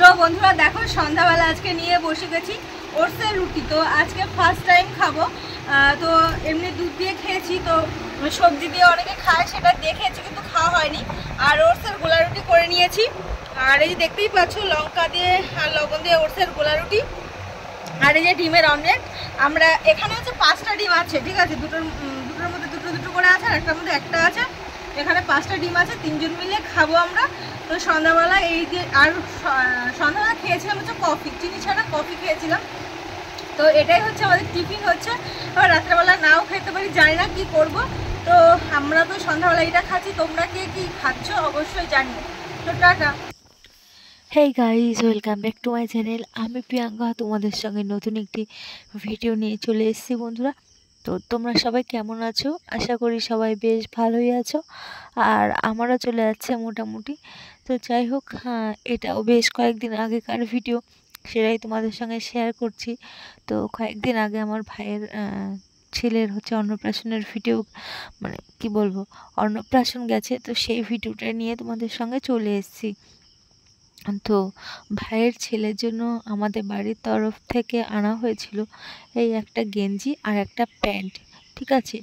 তো বন্ধুরা দেখো সন্ধ্যাবেলা আজকে নিয়ে বসে গেছি ওটসের রুটি। তো আজকে ফার্স্ট টাইম খাবো। তো এমনি দুধ দিয়ে খেয়েছি, তো সবজি দিয়ে অনেকে খায় সেটা দেখেছি কিন্তু খাওয়া হয়নি। আর ওটসের গোলা রুটি করে নিয়েছি। আর এই যে দেখতেই পাচ্ছ লঙ্কা দিয়ে আর লবণ দিয়ে ওটসের গোলা রুটি। আর এই যে ডিমের অমলেট। আমরা এখানে হচ্ছে 5টা ডিম আছে, ঠিক আছে, দুটোর মধ্যে দুটো করে আছে আর একটার মধ্যে একটা আছে। এখানে 5টা ডিম আছে, 3জন মিলে খাবো আমরা। তো সন্ধ্যাবেলা এই যে আর সন্ধ্যাবেলা খেয়েছিলাম হচ্ছে কফি, চিনি ছাড়া কফি খেয়েছিলাম। তো এটাই হচ্ছে আমাদের টিফিন হচ্ছে। আবার রাত্রেবেলা নাও খেতে পারি, জানি না কি করব। তো আমরা তো সন্ধ্যাবেলা এটা খাচ্ছি, তোমরা কে কি খাচ্ছ অবশ্যই জানিও। তো tata. Hey guys, welcome back to my channel. আমি প্রিয়াঙ্কা তোমাদের সঙ্গে নতুন একটি ভিডিও নিয়ে চলে এসেছি বন্ধুরা। তো তোমরা সবাই কেমন আছো? আশা করি সবাই বেশ ভালোই আছো। আর আমারও চলে যাচ্ছে মোটামুটি। তো যাই হোক, এটাও বেশ কয়েকদিন আগেকার ভিডিও, সেটাই তোমাদের সঙ্গে শেয়ার করছি। তো কয়েকদিন আগে আমার ভাইয়ের ছেলের হচ্ছে অন্নপ্রাশনের ভিডিও, মানে কি বলবো, অন্নপ্রাশন গেছে, তো সেই ভিডিওটা নিয়ে তোমাদের সঙ্গে চলে এসেছি। তো ভাইয়ের ছেলের জন্য আমাদের বাড়ির তরফ থেকে আনা হয়েছিল এই একটা গেঞ্জি আর একটা প্যান্ট, ঠিক আছে।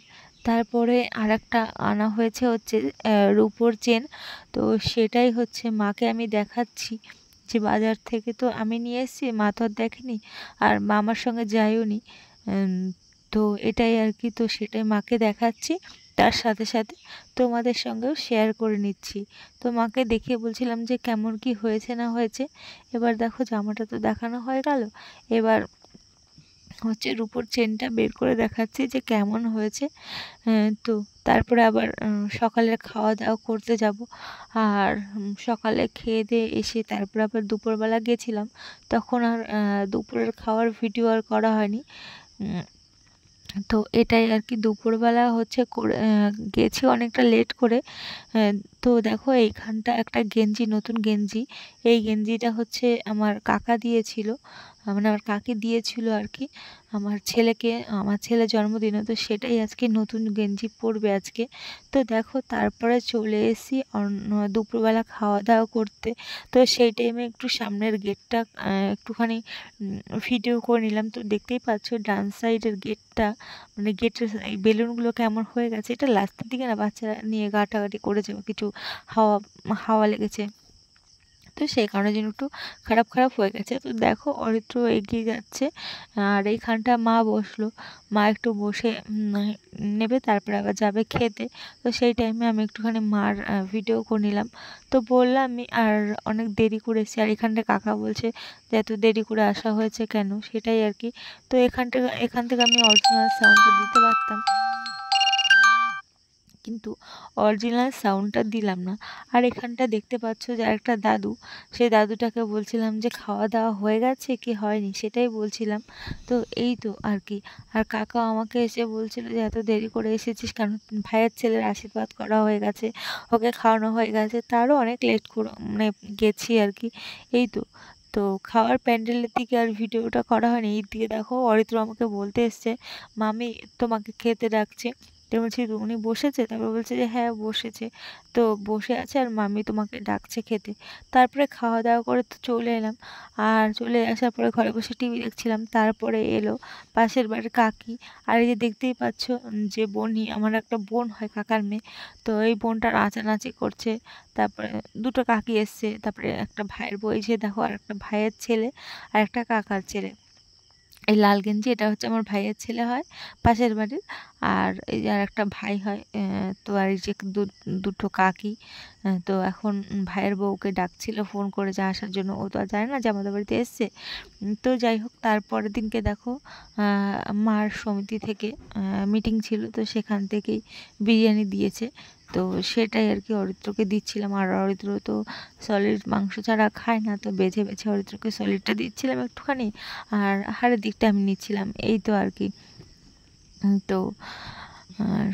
তারপরে আর একটা আনা হয়েছে হচ্ছে রূপোর চেন। তো সেটাই হচ্ছে মাকে আমি দেখাচ্ছি যে বাজার থেকে তো আমি নিয়ে এসেছি, মা তো আর দেখেনি আর মা আমার সঙ্গে যায়ও নি। তো এটাই আর কি, তো সেটাই মাকে দেখাচ্ছি, তার সাথে সাথে তোমাদের সঙ্গেও শেয়ার করে নিচ্ছি। তো মাকে দেখিয়ে বলছিলাম যে কেমন কি হয়েছে না হয়েছে। এবার দেখো জামাটা তো দেখানো হয়ে গেল, এবার হচ্ছে রূপোর চেনটা বের করে দেখাচ্ছি যে কেমন হয়েছে। তো তারপরে আবার সকালের খাওয়া দাওয়া করতে যাব। আর সকালে খেয়ে দিয়ে এসে তারপর আবার দুপুরবেলা গেছিলাম, তখন আর দুপুরের খাওয়ার ভিডিও আর করা হয়নি। তো এটাই আর কি, দুপুরবেলা হচ্ছে গেছি অনেকটা লেট করে। তো দেখো এইখানটা একটা গেঞ্জি, নতুন গেঞ্জি। এই গেঞ্জিটা হচ্ছে আমার কাকা দিয়েছিল, মানে আমার কাকি দিয়েছিল আর কি আমার ছেলেকে। আমার ছেলের জন্মদিনে, তো সেটাই আজকে নতুন গেঞ্জি পরবে আজকে। তো দেখো তারপরে চলে এসেছি দুপুরবেলা খাওয়া দাওয়া করতে। তো সেই টাইমে একটু সামনের গেটটা একটুখানি ভিডিও করে নিলাম। তো দেখতেই পাচ্ছ ডান সাইডের গেটটা, মানে গেটের এই বেলুনগুলো কেমন হয়ে গেছে। এটা লাস্টের দিকে না বাচ্চারা নিয়ে ঘাটাঘাটি করেছে, কিছু হাওয়া হাওয়া লেগেছে, তো সেই কারণে যেন একটু খারাপ খারাপ হয়ে গেছে। তো দেখো অরিত্র এগিয়ে যাচ্ছে আর এইখানটা মা বসলো, মা একটু বসে নেবে, তারপরে আবার যাবে খেতে। তো সেই টাইমে আমি একটুখানি মার ভিডিও করে নিলাম। তো বললাম আর অনেক দেরি করে এসেছি, আর এখানটা কাকা বলছে যে এত দেরি করে আসা হয়েছে কেন, সেটাই আর কি। তো এখান থেকে আমি অরিজিনাল সাউন্ডটা দিতে পারতাম, কিন্তু অরিজিনাল সাউন্ডটা দিলাম না। আর এখানটা দেখতে পাচ্ছ যে আরেকটা দাদু, সেই দাদুটাকে বলছিলাম যে খাওয়া দাওয়া হয়ে গেছে কি হয়নি সেটাই বলছিলাম। তো এই তো আর কি। আর কাকা আমাকে এসে বলছিল যে এত দেরি করে এসেছিস কেন, ভাইয়ের ছেলের আশীর্বাদ করা হয়ে গেছে, ওকে খাওয়ানো হয়ে গেছে, তারও অনেক লেট করে মানে গেছি আর কি। এই তো। তো খাওয়ার প্যান্ডেলের দিকে আর ভিডিওটা করা হয়নি। এই দিকে দেখো অরিত্র আমাকে বলতে এসছে মামি তোমাকে খেতে ডাকছে। তো বলছি উনি বসেছে, তারপর বলছে যে হ্যাঁ বসেছে, তো বসে আছে আর মামি তোমাকে ডাকছে খেতে। তারপরে খাওয়া দাওয়া করে তো চলে এলাম। আর চলে আসার পরে ঘরে বসে টিভি দেখছিলাম। তারপরে এলো পাশের বাড়ির কাকি। আর এই যে দেখতেই পাচ্ছ যে বনি, আমার একটা বোন হয় কাকার মেয়ে, তো এই বোনটা নাচানাচি করছে। তারপরে দুটো কাকি এসছে, তারপরে একটা ভাইয়ের বউ, এই যে দেখো আর একটা ভাইয়ের ছেলে আর একটা কাকার ছেলে। এই লাল গেঞ্জি এটা হচ্ছে আমার ভাইয়ের ছেলে হয় পাশের বাড়ির, আর এই যে আর একটা ভাই হয়। তো আর এই যে দুটো কাকি। তো এখন ভাইয়ের বউকে ডাকছিল ফোন করে যে আসার জন্য, ও তো আর জানে না যে আমাদের বাড়িতে এসছে। তো যাই হোক, তারপরের দিনকে দেখো মার সমিতি থেকে মিটিং ছিল, তো সেখান থেকেই বিরিয়ানি দিয়েছে। তো সেটাই আর কি অরিত্রকে দিচ্ছিলাম। আর অরিত্র তো সলিড মাংস ছাড়া খায় না, তো বেছে বেছে অরিত্রকে সলিডটা দিচ্ছিলাম একটুখানি, আর হাড়ের দিকটা আমি নিচ্ছিলাম। এই তো আর কি। তো আর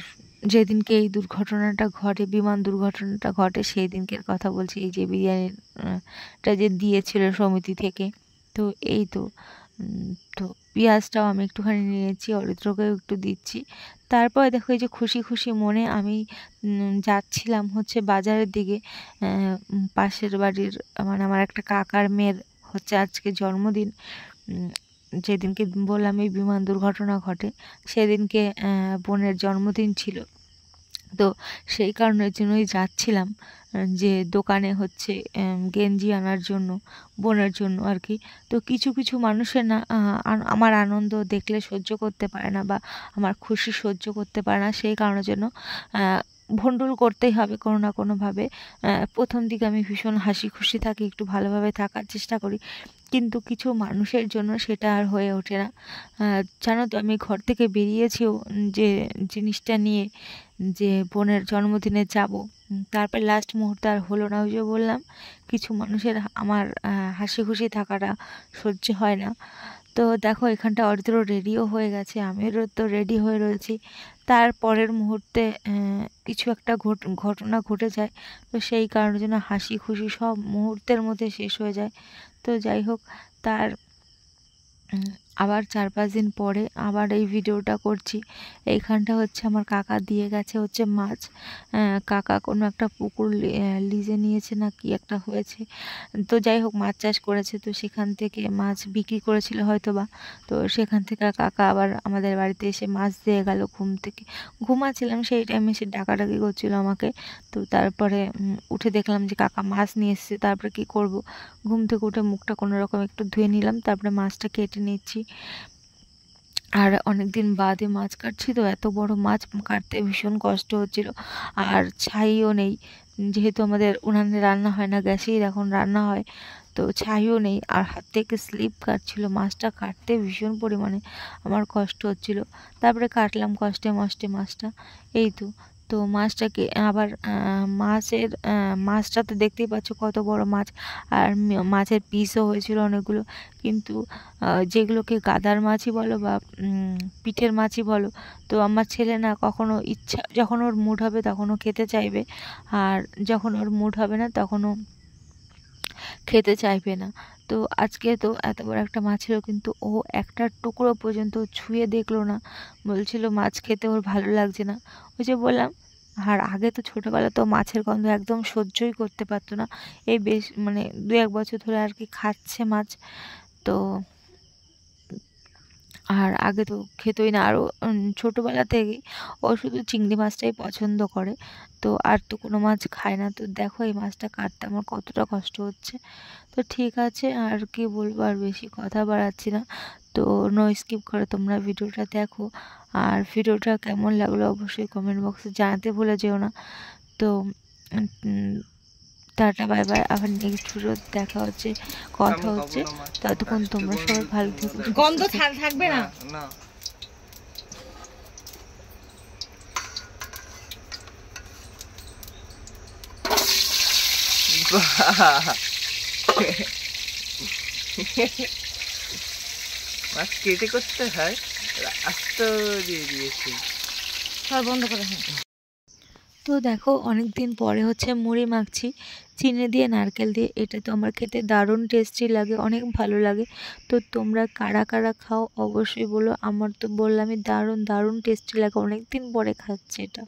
যেদিনকে এই দুর্ঘটনাটা ঘটে, বিমান দুর্ঘটনাটা ঘটে, সেই দিনকের কথা বলছি। এই যে বিরিয়ানিটা যে দিয়েছিল সমিতি থেকে, তো এই তো। তো পেঁয়াজটাও আমি একটুখানি নিয়েছি, অরিত্রকেও একটু দিচ্ছি। তারপরে দেখো এই যে খুশি খুশি মনে আমি যাচ্ছিলাম হচ্ছে বাজারের দিকে। পাশের বাড়ির মানে আমার একটা কাকার মেয়ের হচ্ছে আজকে জন্মদিন। যেদিনকে বললাম এই বিমান দুর্ঘটনা ঘটে সেদিনকে বোনের জন্মদিন ছিল। তো সেই কারণের জন্যই যাচ্ছিলাম যে দোকানে হচ্ছে গেঞ্জি আনার জন্য, বোনের জন্য আর কি। তো কিছু কিছু মানুষের না আমার আনন্দ দেখলে সহ্য করতে পারে না বা আমার খুশি সহ্য করতে পারে না, সেই কারণের জন্য ভন্ডুল করতেই হবে কোনো না কোনোভাবে। প্রথম দিকে আমি ভীষণ হাসি খুশি থাকি, একটু ভালোভাবে থাকার চেষ্টা করি, কিন্তু কিছু মানুষের জন্য সেটা আর হয়ে ওঠে না। জানো তো আমি ঘর থেকে বেরিয়েছিও যে জিনিসটা নিয়ে যে বোনের জন্মদিনে যাব, তারপর লাস্ট মুহূর্তে আর হলো না। ওই যে বললাম কিছু মানুষের আমার হাসি খুশি থাকাটা সহ্য হয় না। তো দেখো এখানটা অর্ধেক রেডিও হয়ে গেছে, আমিও তো রেডি হয়ে রয়েছি। তার পরের মুহূর্তে কিছু একটা ঘটনা ঘটে যায়, তো সেই কারণের জন্য হাসি খুশি সব মুহূর্তের মধ্যে শেষ হয়ে যায়। তো যাই হোক, তার আবার 4-5 দিন পরে আবার এই ভিডিওটা করছি। এইখানটা হচ্ছে আমার কাকা দিয়ে গেছে হচ্ছে মাছ। কাকা কোনো একটা পুকুর লিজে নিয়েছে না কি একটা হয়েছে, তো যাই হোক মাছ চাষ করেছে, তো সেখান থেকে মাছ বিক্রি করেছিল হয়তো বা। তো সেখান থেকে কাকা আবার আমাদের বাড়িতে এসে মাছ দিয়ে গেল। ঘুম থেকে ঘুমাচ্ছিলাম সেই টাইমে সে ডাকাডাকি করছিল আমাকে। তো তারপরে উঠে দেখলাম যে কাকা মাছ নিয়ে এসেছে। তারপরে কি করব, ঘুম থেকে উঠে মুখটা কোনো রকম একটু ধুয়ে নিলাম, তারপরে মাছটা কেটে নিচ্ছি। আর অনেক দিন বাদে মাছ কাটছি, তো এত বড় মাছ কাটতে ভীষণ কষ্ট হচ্ছিল। আর ছাইও নেই, যেহেতু আমাদের উনানে রান্না হয় না, গ্যাসেই এখন রান্না হয়, তো ছাইও নেই। আর হাত থেকে স্লিপ কাটছিল, মাছটা কাটতে ভীষণ পরিমাণে আমার কষ্ট হচ্ছিল। তারপরে কাটলাম কষ্টে মষ্টে মাছটা, এই তো। তো মাছটাকে আবার মাছটা তো দেখতেই পাচ্ছ কত বড় মাছ, আর মাছের পিসও হয়েছিল অনেকগুলো। কিন্তু যেগুলোকে গাদার মাছই বলো বা পিঠের মাছই বলো, তো আমার ছেলে না কখনো ইচ্ছা, যখন ওর মুড হবে তখনও খেতে চাইবে, আর যখন ওর মুড হবে না তখনও খেতে চাইবে না। তো আজকে তো এত বড় একটা মাছ ছিল, কিন্তু ও একটা টুকরো পর্যন্ত ছুঁয়ে দেখলো না, বলছিল মাছ খেতে ওর ভালো লাগছে না। ওই যে বললাম, আর আগে তো ছোটোবেলা তো মাছের গন্ধ একদম সহ্যই করতে পারতো না। এই বেশ মানে 2-1 বছর ধরে আর কি খাচ্ছে মাছ। তো আর আগে তো খেতই না, আরও ছোটোবেলা থেকেই ও শুধু চিংড়ি মাছটাই পছন্দ করে, তো আর তো কোনো মাছ খায় না। তো দেখো এই মাছটা কাটতে আমার কতটা কষ্ট হচ্ছে। তো ঠিক আছে, আর কি বলবো, আর বেশি কথা বাড়াচ্ছি না। তো নো স্কিপ করে তোমরা ভিডিওটা দেখো, আর ভিডিওটা কেমন লাগলো অবশ্যই কমেন্ট বক্সে জানাতে ভুলে যেও না। তো টাটা বাই বাই, আবার নেক্সট ভিডিও দেখা হচ্ছে, কথা হচ্ছে। ততক্ষণ তোমরা সবাই ভালো থেকো। গন্ধ থাকবে না। মাছ কেটে করতে হয়, আস্ত দিয়ে দিয়েছি। সব বন্ধ করে। তো দেখো অনেক দিন পরে হচ্ছে মুড়ি মাখছি চিনি দিয়ে নারকেল দিয়ে, এটা তো আমার খেতে দারুণ টেস্টি লাগে, অনেক ভালো লাগে। তো তোমরা কারা কারা খাও অবশ্যই বলো, আমার তো বললামই দারুণ দারুণ টেস্টি লাগে, অনেক দিন পরে খাচ্ছি এটা।